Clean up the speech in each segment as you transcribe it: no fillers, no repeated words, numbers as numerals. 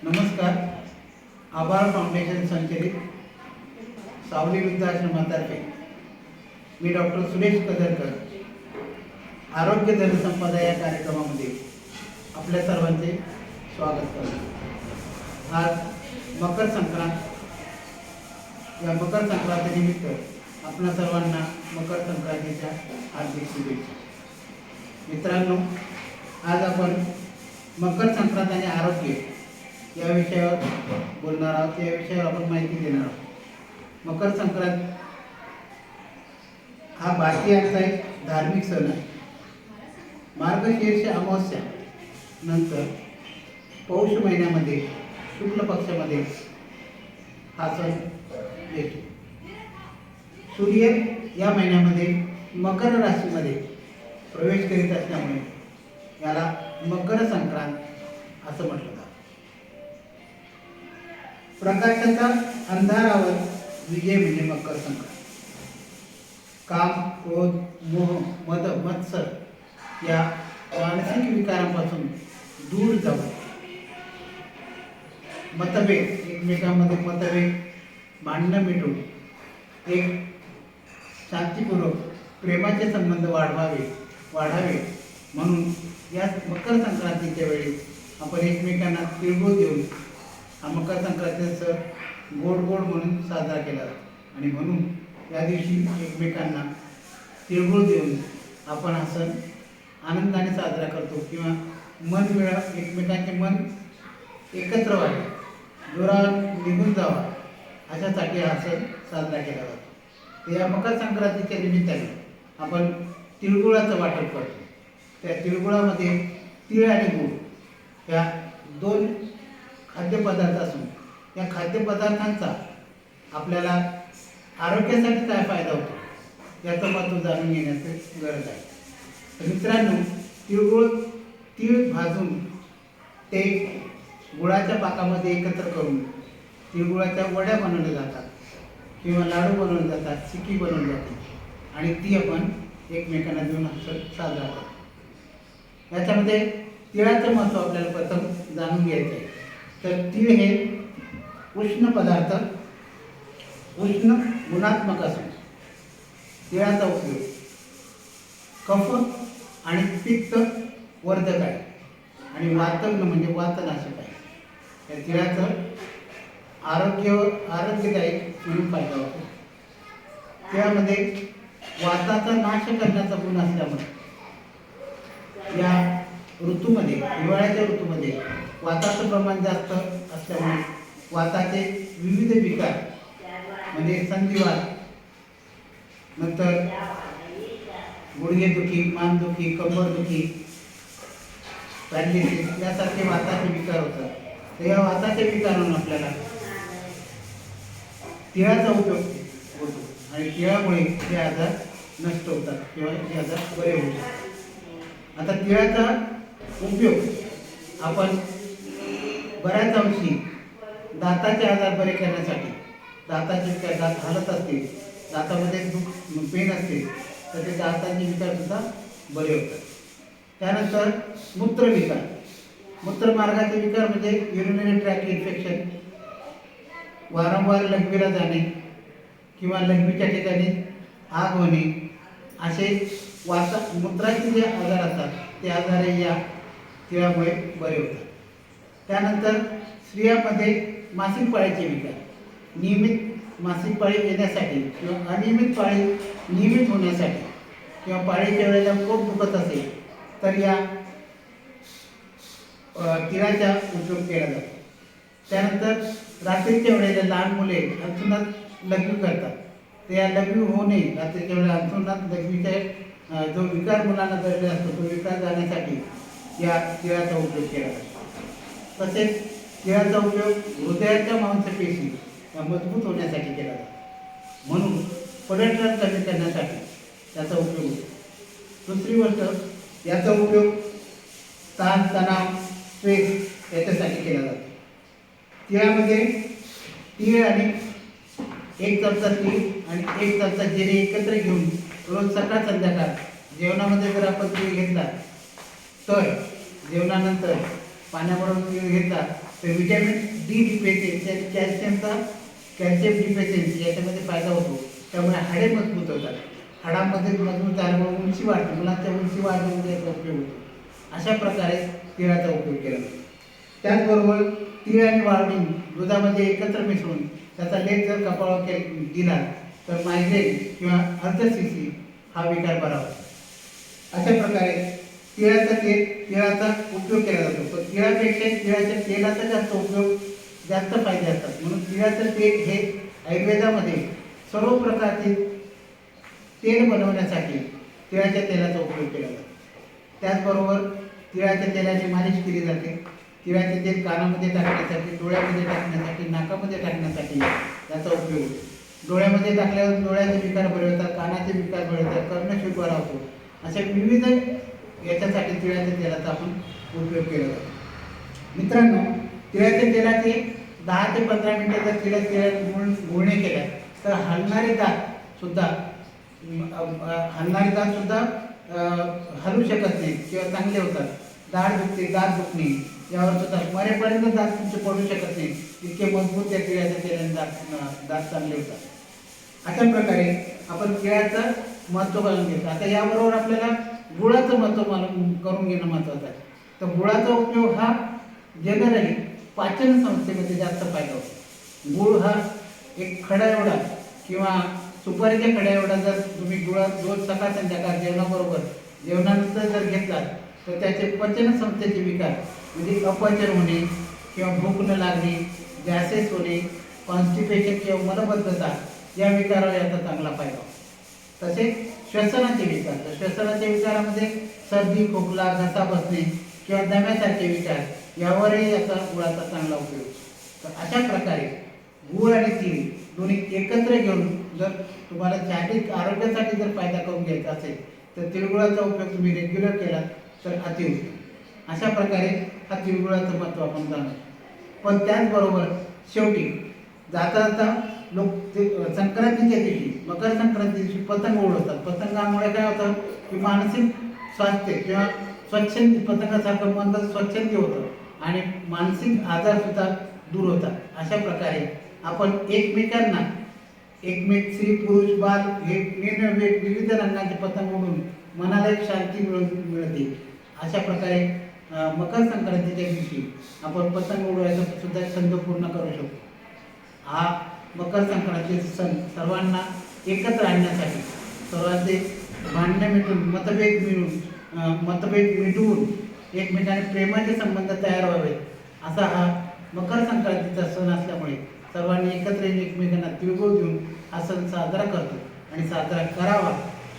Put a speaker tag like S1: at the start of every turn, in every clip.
S1: नमस्कार. आभार फाउंडेशन संचलित सावली वृद्धाश्रमातर्फे मी डॉक्टर सुरेश कदरकर आरोग्य जनसंपदा या कार्यक्रमामध्ये आपल्या सर्वांचे स्वागत करतो. आज मकर संक्रांत. या मकर संक्रांतीनिमित्त आपणा सर्वांना मकर संक्रांतीच्या हार्दिक शुभेच्छा. मित्रांनो, आज आपण मकर संक्रांत आणि आरोग्य या विषयावर बोलणार आहोत. या विषयावर आपण माहिती देणार आहोत. मकर संक्रांत हा भारतीयांचा एक धार्मिक सण आहे. मार्गशीर्ष अमावस्या नंतर पौष महिन्यामध्ये शुक्ल पक्षामध्ये हा सण येतो. सूर्य या महिन्यामध्ये मकर राशीमध्ये प्रवेश करीत असल्यामुळे याला मकर संक्रांत असं म्हटलं जातं. प्रकाशाचा अंधारावर विजय म्हणजे मकर संक्रांत. काम, क्रोध, मोह, मद, मत्सर या मानसिक विकारांपासून दूर जाऊन मतभेद, एकमेकांमध्ये मतभेद, भांडणं मिटून एक शांतीपूर्वक प्रेमाचे संबंध वाढावे म्हणून या मकर संक्रांतीच्या वेळी आपण एकमेकांना तिळगुळ देऊन हा मकर संक्रांतीचा सण गोड म्हणून साजरा केला जातो. आणि म्हणून या दिवशी एकमेकांना तिळगुळ देऊन आपण हा सण आनंदाने साजरा करतो किंवा एकमेकांचे मन एकत्र व्हावे, जोरावर निघून जावा अशासाठी हा सण साजरा केला जातो. या मकर संक्रांतीच्या निमित्ताने आपण तिळगुळाचं वाटप करतो. त्या तिळगुळामध्ये तीळ आणि गूळ या दोन खाद्यपदार्थ असून या खाद्यपदार्थांचा आपल्याला आरोग्यासाठी काय फायदा होतो याचं महत्त्व जाणून घेण्याची गरज आहे. तर मित्रांनो, तीळ भाजून ते गुळाच्या पाकामध्ये एकत्र करून तिळगुळाच्या वड्या बनवल्या जातात किंवा लाडू बनवले जातात, चिकी बनवली जाते आणि ती आपण एकमेकांना देऊन साजरा करतो. याच्यामध्ये तिळाचं महत्त्व आपल्याला प्रथम जाणून घ्यायचं आहे. तर तीळ हे उष्ण पदार्थ, उष्ण गुणात्मक असून तिळाचा उपयोग कफ आणि पित्त वर्धक आहे आणि वातग्न म्हणजे वातनाशक आहे. या तिळाचं आरोग्यदायी म्हणून फायदा होतो. तिळामध्ये वाताचा नाश करण्याचा गुण असल्यामुळे या ऋतूमध्ये, हिवाळ्याच्या ऋतूमध्ये वाताचं प्रमाण जास्त असल्यामुळे वाताचे विविध विकार म्हणजे संधिवात, नंतर गुडघेदुखी, मानदुखी, कंबरदुखी, पॅरालिसिस यासारखे वाताचे विकार होतात. तर या वाताच्या विकारांना आपल्याला तिळाचा उपयोग होतो आणि तिळामुळे हे आजार नष्ट होतात किंवा हे आजार बरे होतात. आता तिळाचा उपयोग आपण बऱ्याच अंशी दाताचे आजार बरे करण्यासाठी, दाताचे दात हालत असतील, दातामध्ये पेन असते तर ते दाताचे विकारसुद्धा बरे होतात. त्यानंतर मूत्रविकार, मूत्रमार्गाचे विकार म्हणजे युरिनरी ट्रॅक्ट इन्फेक्शन, वारंवार लघवीला जाणे किंवा लघवीच्या ठिकाणी आग होणे असे मूत्राचे जे आजार असतात ते आजारही या तिळामुळे बरे होतात. त्यानंतर स्त्रियांमध्ये मासिक पाळीचे विकार, नियमित मासिक पाळी येण्यासाठी किंवा अनियमित पाळी नियमित होण्यासाठी किंवा पाळीच्या वेळेला पोट दुखत असेल तर या तिळाचा उपयोग केला जातो. त्यानंतर रात्रीच्या वेळेला लहान मुले अंथरुणात लघवी करतात. तर या लघवी होऊ नये, रात्रीच्या वेळेला अंथरुणात लघवीचा जो विकार मुलांना गरजेचा असतो तो विकार जाण्यासाठी या तिळाचा उपयोग केला जातो. तसेच तिळाचा उपयोग हृदयाच्या मांसपेशी मजबूत होण्यासाठी केला जातो म्हणून कोलेस्ट्रॉल कमी करण्यासाठी त्याचा उपयोग होतो. दुसरी गोष्ट, याचा उपयोग ताण, तणाव, स्ट्रेस याच्यासाठी केला जातो. तिळामध्ये तीळ आणि 1 चमचा तीळ आणि 1 चमचा जिरे एकत्र घेऊन रोज सकाळ संध्याकाळ जेवणामध्ये जर आपण तीळ घेतला तर जेवणानंतर पाण्याबरोबर तीळ घेतला तर विटॅमिन डी डिफिशियन्सी आणि कॅल्शियम डिफिशियन्सी याच्यामध्ये फायदा होतो. त्यामुळे हाडे मजबूत होतात. हाडामध्ये मजबूत झाल्यामुळे उंची वाढते, मुलांच्या उंची वाढण्यामध्ये याचा उपयोग होतो. अशा प्रकारे तिळाचा उपयोग केला जातो. त्याचबरोबर तीळ आणि वाळवणी दुधामध्ये एकत्र मिसळून त्याचा लेप जर कपाळावर दिला तर मायग्रेन किंवा अर्थसिसी हा विकार बरा होतो. अशा प्रकारे तिळाचा उपयोग केला जातो. पण तिळापेक्षा तिळाच्या तेलाचा जास्त फायदे असतात. म्हणून तिळाचं तेल हे आयुर्वेदामध्ये सर्व प्रकारचे तेल बनवण्यासाठी तिळाच्या तेलाचा उपयोग केला जातो. त्याचबरोबर तिळाच्या तेलाची मालिश केली जाते. तिळाचे तेल कानामध्ये टाकण्यासाठी, डोळ्यामध्ये टाकण्यासाठी, नाकामध्ये टाकण्यासाठी याचा उपयोग होतो. डोळ्यामध्ये टाकल्यावर डोळ्याचे विकार बरे होतात, कानाचे विकार बरे होतात, कर्णशुद्ध बरा होतो. अशा विविध याच्यासाठी तिळाच्या तेलाचा आपण उपयोग केला जातो. मित्रांनो, तिळाच्या तेलाचे 10 ते 15 मिनिटं जर तेलात गुळणे केल्या तर हलणारे दात सुद्धा हलू शकत नाही किंवा चांगले होतात. दात दुखणे यावर सुद्धा मरेपर्यंत दात तुमचे पडू शकत नाही, इतके मजबूत त्या तिळाच्या तेलाने दात चांगले होतात. अशा प्रकारे आपण तिळाचं महत्त्व करून घेतो. आता याबरोबर आपल्याला गुळाचं महत्त्व करून घेणं महत्त्वाचं आहे. तर गुळाचा उपयोग हा जनरली पाचन संस्थेमध्ये जास्त फायदा होतो. गुळ हा एक खडा एवढा किंवा सुपारीच्या खड्या एवढा जर तुम्ही रोज सकाळ संध्याकाळ जेवणानंतर जर घेतला तर त्याचे पचन संस्थेचे विकार म्हणजे अपचन होणे किंवा भूक न लागणे, गॅसेस होणे, कॉन्स्टिपेशन किंवा मलबद्धता या विकारावर याचा चांगला फायदा होतो. तसेच श्वसनाचे विकार, तर श्वसनाच्या विकारामध्ये सर्दी, खोकला, घसा बसणे किंवा दम्यासारखे विकार यावरही याचा गुळाचा चांगला उपयोग होतो. तर अशा प्रकारे गुळ आणि तीळ दोन्ही एकत्र घेऊन जर तुम्हाला शारीरिक आरोग्यासाठी जर फायदा करून घ्यायचा असेल तर तिळगुळाचा उपयोग तुम्ही रेग्युलर केला तर अतिउत्तम. अशा प्रकारे हा तिळगुळाचं महत्त्व आपण जाणतो. पण त्याचबरोबर शेवटी जाता जाता लोक संक्रांतीच्या दिवशी, मकर संक्रांती दिवशी पतंग उडवतात. पतंगामुळे काय होतं की मानसिक स्वास्थ्य किंवा स्वच्छंदी, पतंगासारखं मन स्वच्छंदी होतं आणि मानसिक आजार सुद्धा दूर होतात. अशा प्रकारे आपण एकमेकांना स्त्री, पुरुष, बाल हे विविध रंगाचे पतंग उडून मनाला एक शांती मिळते. अशा प्रकारे मकर संक्रांतीच्या दिवशी आपण पतंग उडवायचा सुद्धा छंद पूर्ण करू शकतो. हा मकर संक्रांतीचा सण सर्वांना एकत्र आणण्यासाठी, सर्वांचे भांडणे मिटून, मतभेद मिटवून एकमेकांनी प्रेमाचे संबंध तयार व्हावेत असा हा मकर संक्रांतीचा सण असल्यामुळे सर्वांनी एकत्र येऊन एकमेकांना तिळगुळ देऊन हा सण साजरा करतो आणि साजरा करावा.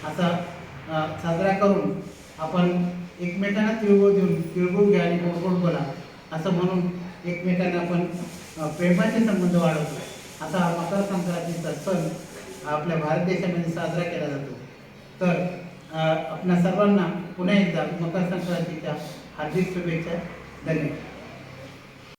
S1: असा साजरा करून आपण एकमेकांना तिळगुळ देऊन तिळगुळ घ्या आणि गोड गोड बोला असं म्हणून एकमेकांना आपण प्रेमाचे संबंध वाढवतो. असा हा मकर संक्रांतीचा सण आपल्या भारत देशामध्ये साजरा केला जातो. तर आपल्या सर्वांना पुन्हा एकदा मकर संक्रांतीच्या हार्दिक शुभेच्छा. धन्यवाद.